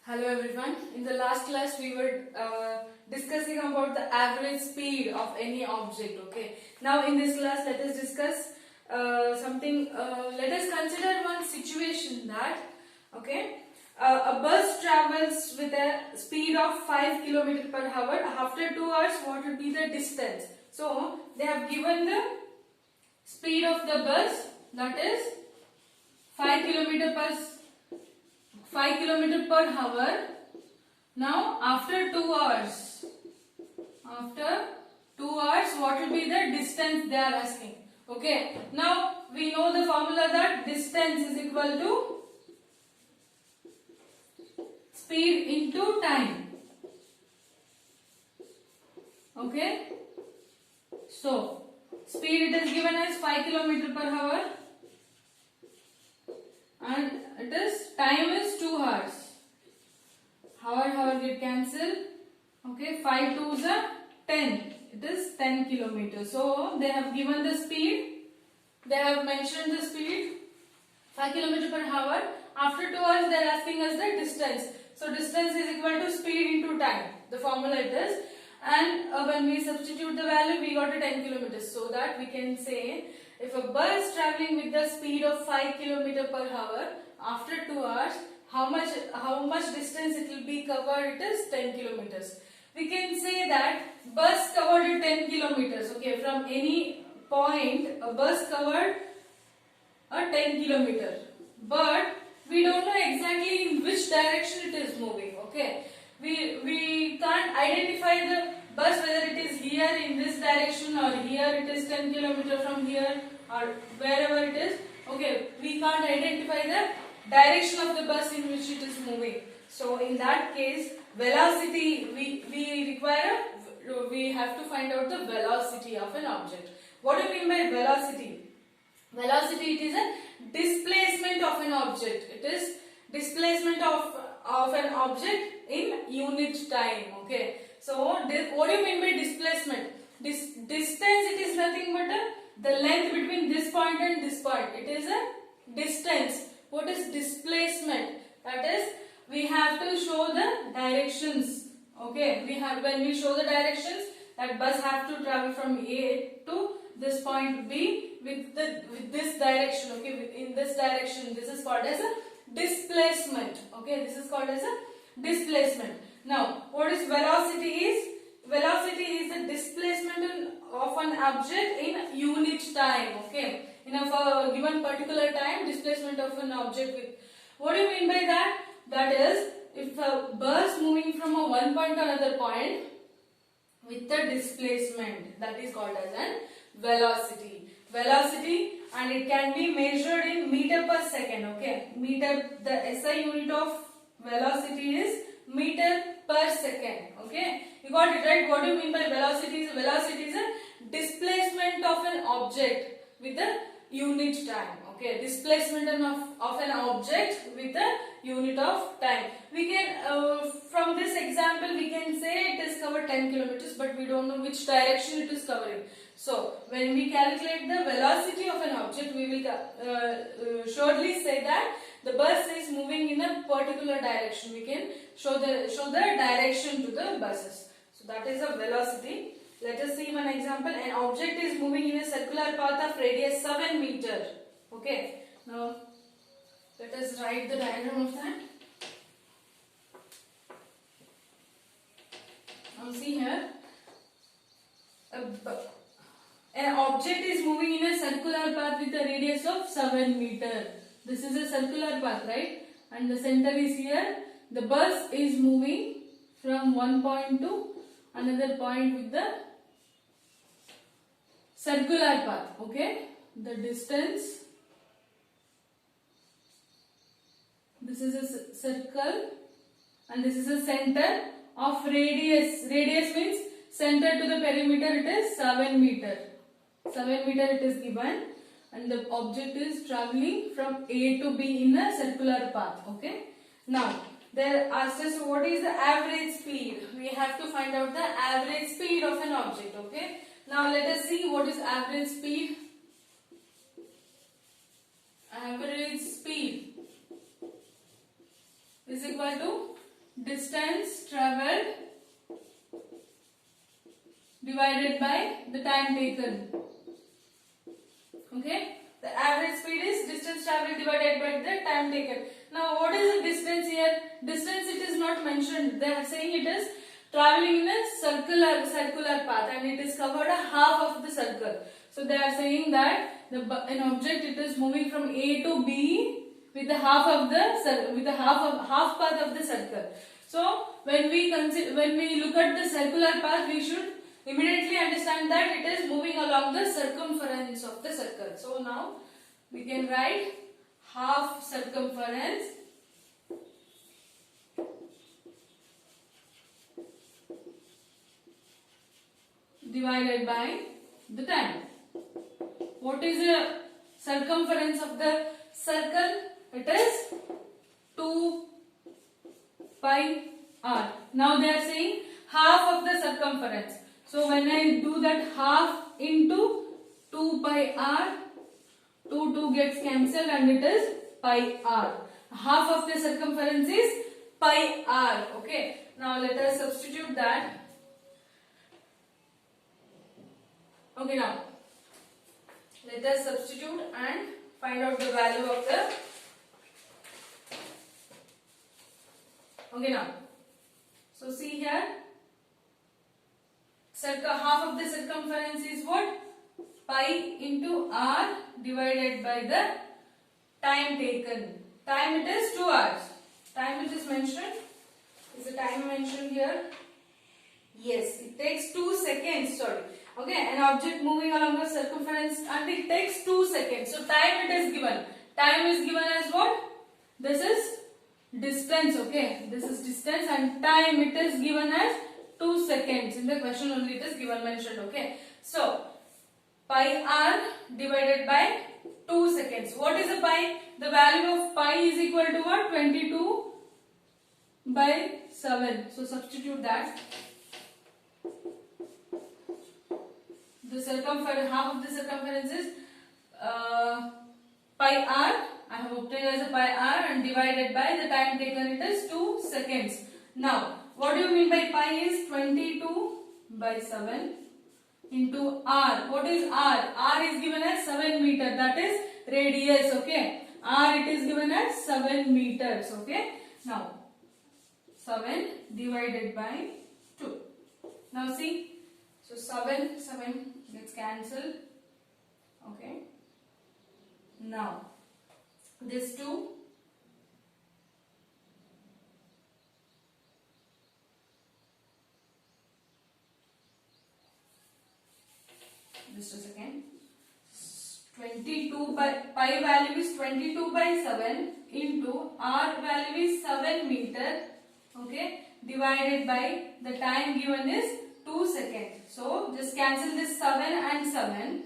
Hello everyone. In the last class we were discussing about the average speed of any object. Okay. Now in this class let us discuss something. Let us consider one situation that a bus travels with a speed of 5 km per hour. After 2 hours, what will be the distance? So they have given the speed of the bus, that is 5 km per hour. Now after 2 hours, what will be the distance they are asking? Okay. Now we know the formula that distance is equal to speed into time. Okay. So speed it is given as 5 km per hour and it is time is 2 hours. Hour get cancelled. Okay, 5 2s are 10. It is 10 kilometers. So they have given the speed. They have mentioned the speed 5 km per hour. After 2 hours, they are asking us the distance. So distance is equal to speed into time. The formula it is. And when we substitute the value, we got a 10 kilometers. So that we can say if a bus traveling with the speed of 5 km per hour after 2 hours, how much distance it will be covered? It is 10 kilometers. We can say that bus covered 10 kilometers. Okay, from any point a bus covered a 10 kilometer. But we don't know exactly in which direction it is moving. Okay, we can't identify the bus whether it is here in this direction or here it is 10 kilometer from here or wherever it is. Okay, we can't identify the direction of the bus in which it is moving. So in that case, velocity we have to find out the velocity of an object. What do you mean by velocity? Velocity, it is a displacement of an object. It is displacement of an object in unit time. Okay. So what do you mean by displacement? Distance, it is nothing but the length between this point and this point. It is a distance. What is displacement? That is, we have to show the directions. Okay, when we show the directions, that bus have to travel from A to this point B with this direction. Okay, in this direction, this is called as a displacement. Okay, this is called as a displacement. Now, what is velocity is? Velocity is the displacement of an object in unit time. Okay, in a given particular time, displacement of an object with. What do you mean by that? That is, if a bus moving from one point to another point with the displacement, that is called as an velocity. Velocity, and it can be measured in meter per second. Okay, meter, the SI unit of velocity is meter per second. Okay, you got it right. What do you mean by velocity? Velocity is a displacement of an object with the unit time. Okay, displacement of an object with the unit of time. We can from this example we can say it is covered 10 kilometers, but we don't know which direction it is covering. So when we calculate the velocity of an object, we will surely say that the bus is moving in a particular direction. We can show the direction to the buses. So that is a velocity. Let us see one example. An object is moving in a circular path of radius 7 meter. Okay. Now let us write the diagram of that. Now see here. An object is moving in a circular path with a radius of 7 meter. This is a circular path, right? And the center is here. The bus is moving from one point to another point with the circular path. Okay? The distance. This is a circle and this is a center of radius. Radius means center to the perimeter, it is 7 meter. 7 meter it is given and the object is traveling from A to B in a circular path. Okay. Now they asked us what is the average speed. We have to find out the average speed of an object. Okay. Now let us see what is average speed. Average speed is equal to distance traveled divided by the time taken. Okay, the average speed is distance traveled divided by the time taken. Now what is the distance here? Distance it is not mentioned. They are saying it is traveling in a circular path and it is covered a half of the circle. So they are saying that an object it is moving from A to B with the half path of the circle. So when we look at the circular path, we should immediately understand that it is moving along the circumference of the circle. So now we can write half circumference divided by the time. What is the circumference of the circle? It is 2 pi r. Now they are saying half of the circumference. So when I do that half into 2 pi r, 2 gets cancelled and it is pi r. Half of the circumference is pi r. Okay. Now let us substitute that. Okay, now let us substitute and find out the value of the. Okay, now so see here, half of the circumference is what? Pi into r divided by the time taken. Time it is 2 hours. Time it is mentioned. Is the time mentioned here? Yes, it takes 2 seconds. Sorry. Okay, an object moving along the circumference and it takes 2 seconds. So time it is given. Time is given as what? This is distance. Okay, this is distance and time it is given as 2 seconds. In the question only it is given mentioned. Okay, so pi r divided by 2 seconds. What is the pi? The value of pi is equal to what? 22 by 7. So substitute that. The circumference, half of the circumference is pi r. I have obtained as a pi r and divided by the time taken it is 2 seconds. Now what do you mean by pi is 22 by 7 into r. What is r? R is given as 7 meter. That is radius. Okay. R it is given as 7 meters. Okay. Now 7 divided by 2. Now see. So 7 gets cancelled. Okay. Now this 2 just a second. 22 by pi value is 22 by 7 into r value is 7 meter. Okay, divided by the time given is 2 seconds. So just cancel this 7 and 7.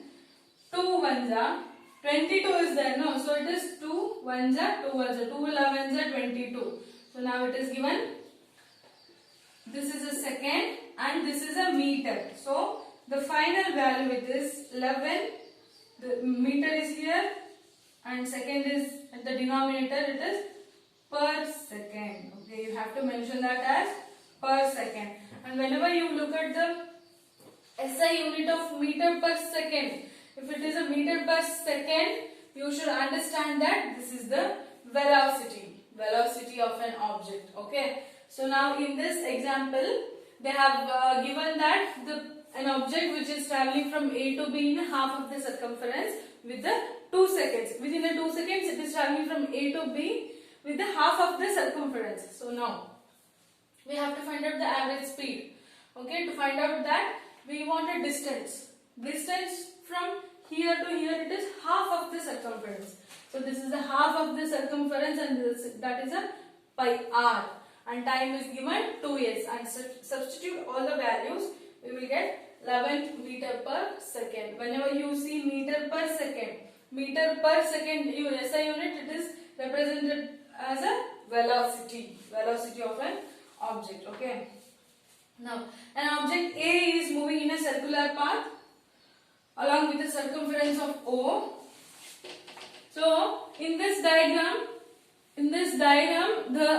2 ones are 22 is there, no? So it is 2 ones are 2 ones are 2 11s are 22. So now it is given. This is a second and this is a meter. So the final value it is 11. The meter is here and second is at the denominator. It is per second. Okay, you have to mention that as per second. And whenever you look at the SI unit of meter per second, if it is a meter per second, you should understand that this is the velocity of an object. Okay. So now in this example, they have given that an object which is traveling from A to B in half of the circumference with the 2 seconds. Within the 2 seconds, it is traveling from A to B with the half of the circumference. So now we have to find out the average speed. Okay, to find out that we want a distance. Distance from here to here, it is half of the circumference. So this is the half of the circumference and that is a pi r. And time is given 2s. And substitute all the values, we will get 11 meter per second. Whenever you see meter per second, SI unit, it is represented as a velocity of an object. Okay. Now an object A is moving in a circular path along with the circumference of O. So in this diagram the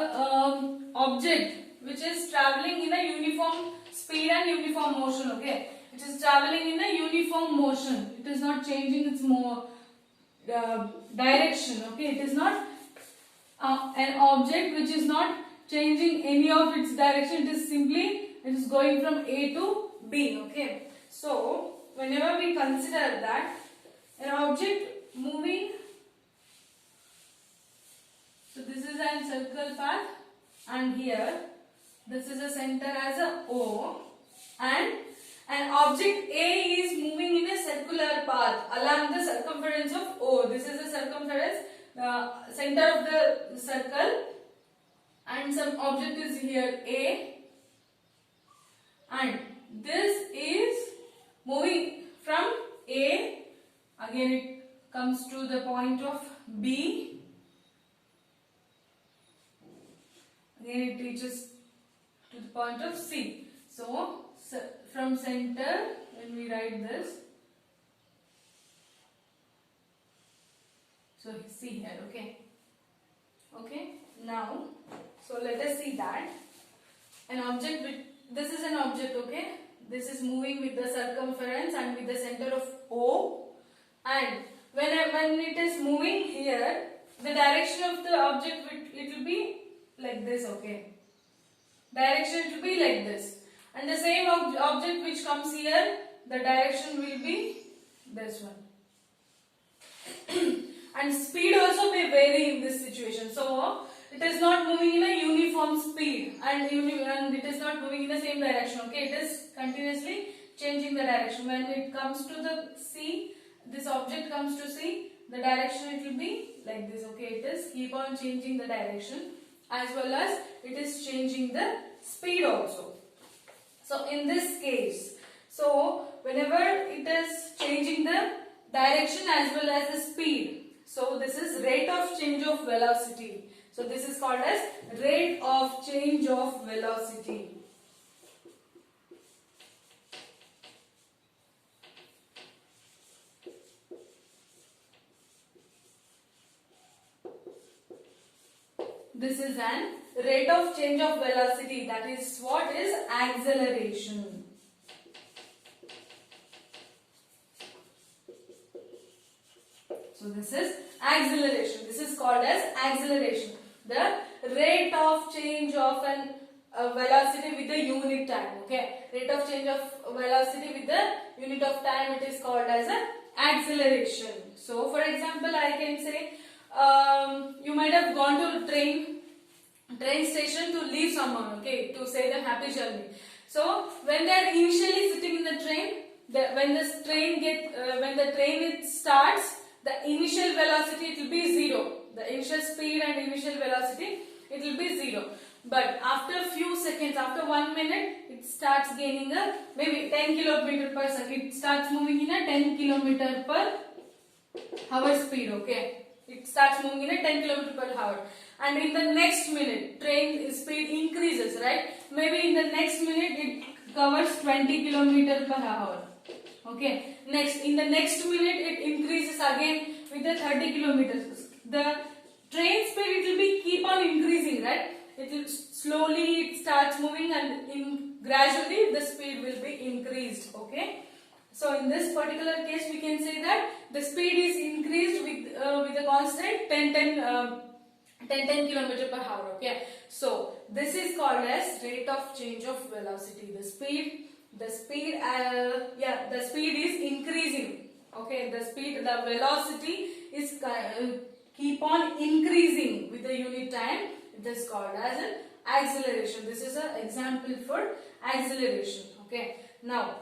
object which is traveling in a uniform speed and uniform motion. Okay, it is traveling in a uniform motion. It is not changing its more direction. Okay, it is not an object which is not changing any of its direction. It is going from A to B. Okay, so whenever we consider that an object moving, so this is a circle path, and here this is a center as a O, and an object A is moving in a circular path along the circumference of O. This is the circumference, the center of the circle, and some object is here A, and this is moving from A, again it comes to the point of B, again it reaches to the point of C. So from center, when we write this, so see here. Okay, now so let us see that an object with, this is an object. Okay, this is moving with the circumference and with the center of O, and when it is moving here, the direction of the object it will be like this. Okay, direction will be like this, and the same object which comes here, the direction will be this one. And speed also may vary in this situation. So it is not moving in a uniform speed, and it is not moving in the same direction. Okay, it is continuously changing the direction. When it comes to the C, this object comes to C, the direction it will be like this. Okay, it is keep on changing the direction, as well as it is changing the speed also. So in this case, so whenever it is changing the direction as well as the speed, so this is rate of change of velocity. So this is called as rate of change of velocity. This is an rate of change of velocity, that is what is acceleration. So this is acceleration. This is called as acceleration. The rate of change of an velocity with the unit time. Okay, rate of change of velocity with the unit of time, it is called as an acceleration. So for example, I can say you might have gone to train station to leave someone. Okay, to say the happy journey. So when they are initially sitting in the train, when the train starts, the initial velocity it will be 0. The initial speed and initial velocity it will be 0. But after a few seconds, after 1 minute, it starts gaining a maybe 10 km per second. It starts moving in a 10 km per hour speed. Okay, it starts moving in a 10 km per hour. And in the next minute, train speed increases, right? Maybe in the next minute it covers 20 km per hour. Okay, next in the next minute it increases again with the 30 kilometers. The train speed it will be keep on increasing, right? It will slowly it starts moving, and gradually the speed will be increased. Okay, so in this particular case we can say that the speed is increased with a constant 10 km per hour. Okay, so this is called as rate of change of velocity. The speed is increasing. Okay, the velocity is keep on increasing with the unit time. It is called as an acceleration. This is an example for acceleration. Okay, now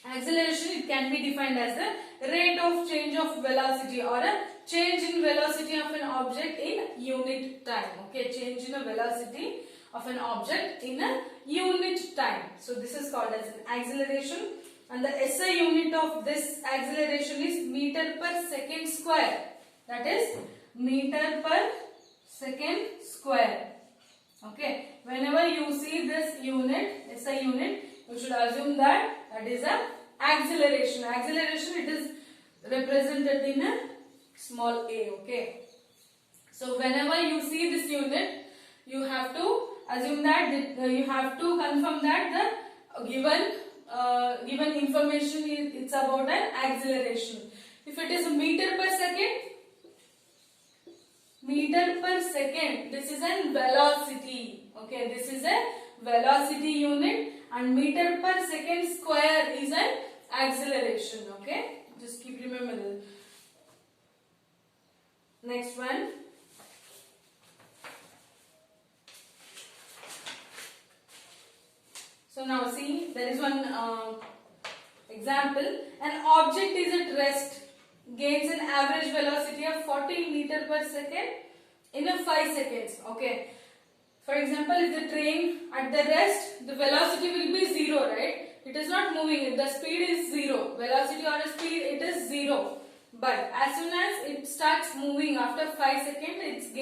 acceleration, it can be defined as the rate of change of velocity or a change in velocity of an object in unit time. Okay, change in a velocity of an object in a unit time. So this is called as an acceleration, and the SI unit of this acceleration is meter per second square. That is meter per second square. Okay, whenever you see this unit, SI unit, you should assume that is a acceleration. Acceleration, it is represented in a small a. Okay, so whenever you see this unit, you have to assume that you have to confirm that the given information it's about an acceleration. If it is meter per second, this is a velocity. Okay, this is a velocity unit, and meter per second square is an acceleration. Okay, just keep remember this. Next one. So now see, there is one example. An object is at rest, gains an average velocity of 40 meter per second in a 5 seconds. Okay. For example, if the train at the rest, the velocity will be 0, right? It is not moving. The speed is 0. Velocity or speed, it is 0. But as soon as it starts moving after 5 seconds,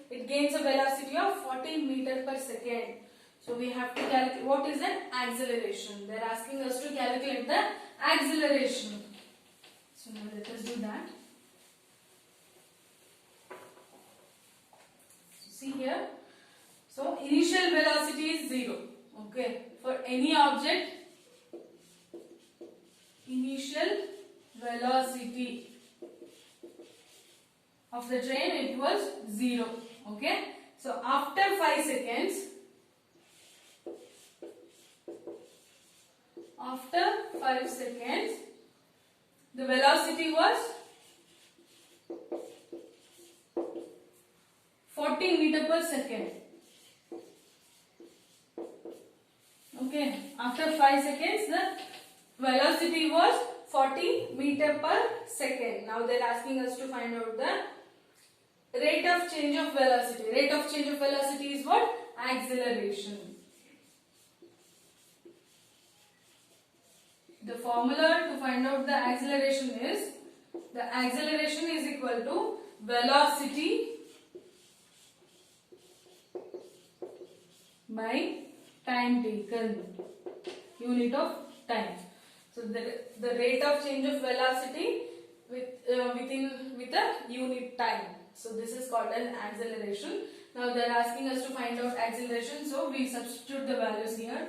it gains a velocity of 40 meter per second. So we have to calculate what is an acceleration. They are asking us to calculate the acceleration. So now let us do that. See here. So initial velocity is 0. Okay. For any object, initial velocity of the train, it was 0. Okay. So after 5 seconds, the velocity was 40 meter per second. Okay, after 5 seconds the velocity was 40 meter per second. Now they are asking us to find out the rate of change of velocity. Rate of change of velocity is what? Acceleration. The formula to find out the acceleration is equal to velocity by time taken, unit of time. So the rate of change of velocity with a unit time. So this is called an acceleration. Now they are asking us to find out acceleration. So we substitute the values here.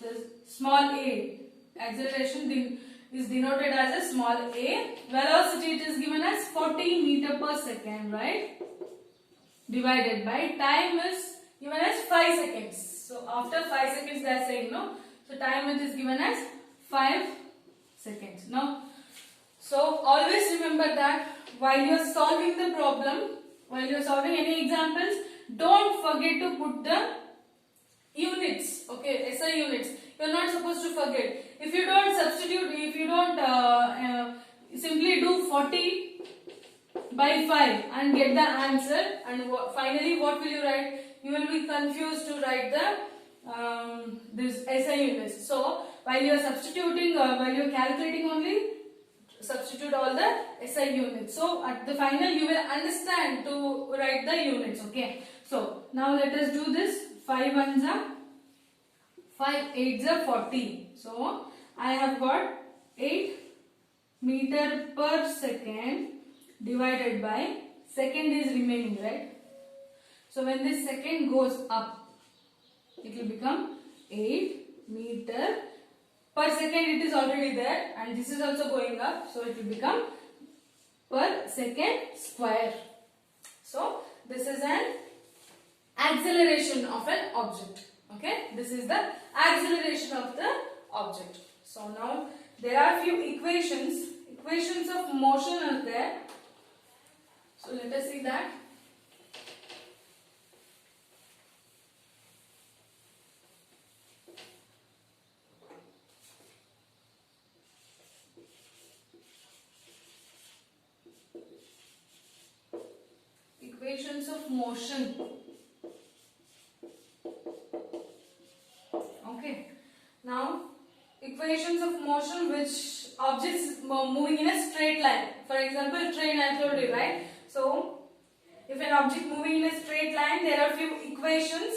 The small a, acceleration is denoted as a small a. Velocity it is given as 40 meter per second, right? Divided by time is given as 5 seconds. So after 5 seconds they are saying no. So time it is given as 5 seconds. Now, so always remember that while you are solving the problem, while you are solving any examples, don't forget to put the units. Okay, SI units. You are not supposed to forget. If you don't substitute, if you don't simply do 40 by 5 and get the answer, and finally what will you write? You will be confused to write the this SI units. So while you are substituting, while you are calculating only, substitute all the SI units. So at the final you will understand to write the units. Okay. So now let us do this. 5 ones are 5 8s are 40. So I have got 8 meter per second divided by second is remaining, right? So when this second goes up, it will become 8 meter per second. It is already there, and this is also going up, so it will become per second square. So this is an acceleration of an object. Okay, this is the acceleration of the object. So now there are few equations of motion are there. So let us see that. Equations of motion. Okay. Now, equations of motion which objects moving in a straight line. For example, train I told you, right? So, if an object moving in a straight line, there are few equations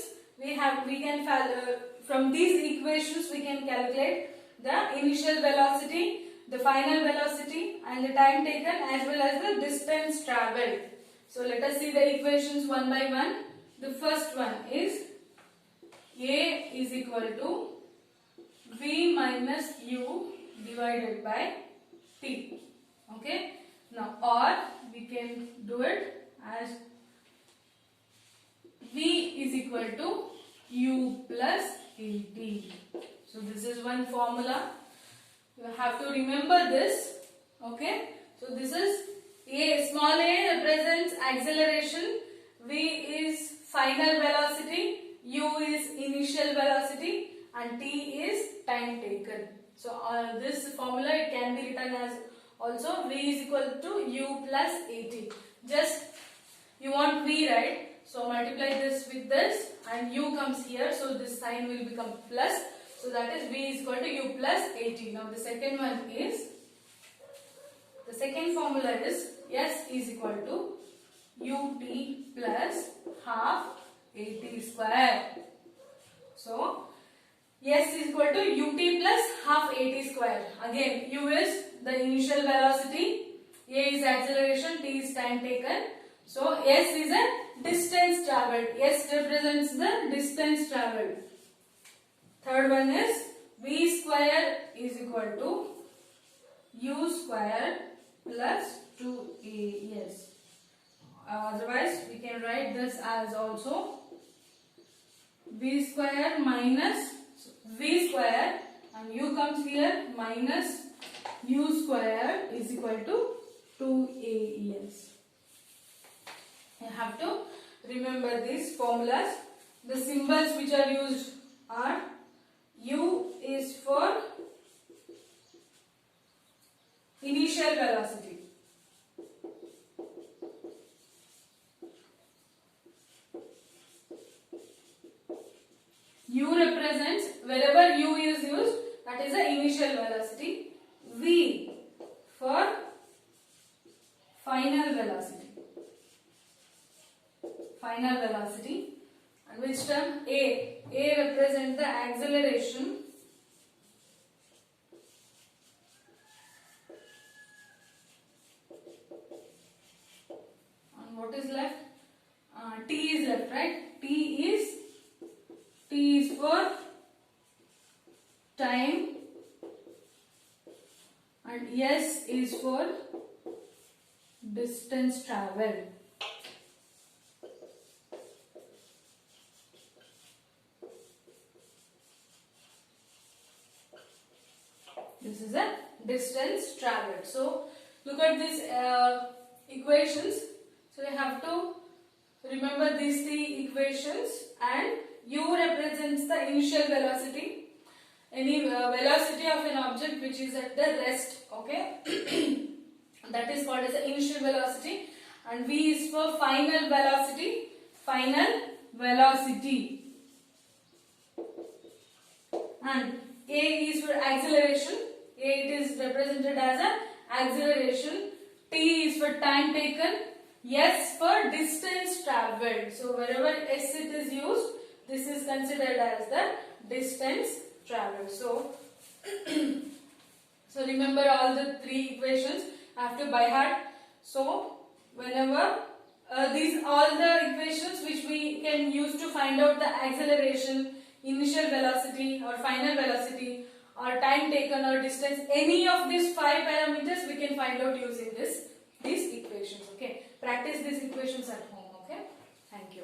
from these equations we can calculate the initial velocity, the final velocity, and the time taken, as well as the distance travelled. So let us see the equations one by one. The first one is A is equal to V minus U divided by T. Okay. Now, or we can do it as V is equal to U plus AT. So, this is one formula. You have to remember this. Okay. So, this is A. Small a represents acceleration. V is final velocity. U is initial velocity. And T is time taken. So, this formula it can be written as also V is equal to U plus AT. Just you want V, right? So, multiply this with this and U comes here. So, this sign will become plus. So, that is V is equal to U plus AT. Now, the second one is, the second formula is S is equal to UT plus half AT square. So, S is equal to UT plus half AT square. Again, U is the initial velocity, A is acceleration, T is time taken. So, S is a distance travelled. S represents the distance travelled. Third one is V square is equal to U square plus 2AS. Otherwise, we can write this as also V square minus V square and U comes here minus U square is equal to 2AS. You have to remember these formulas. The symbols which are used are U is for initial velocity. U represents wherever U is used, that is the initial velocity. V for final velocity. Final velocity. And which term? A. A represents the acceleration. And what is left? T is left, right? T is for time and S is for distance traveled. This is a distance traveled. So, look at these equations. So, you have to remember these three equations, and U represents the initial velocity. Any velocity of an object which is at the rest, okay? That is called as the initial velocity. And V is for final velocity. Final velocity. And A is for acceleration. A it is represented as an acceleration. T is for time taken. S for distance travelled. So wherever S it is used, this is considered as the distance travelled. So, so remember all the three equations after by heart. So whenever these all the equations which we can use to find out the acceleration, initial velocity or final velocity or time taken or distance, any of these 5 parameters we can find out using these equations. Okay, practice these equations at home. Okay, thank you.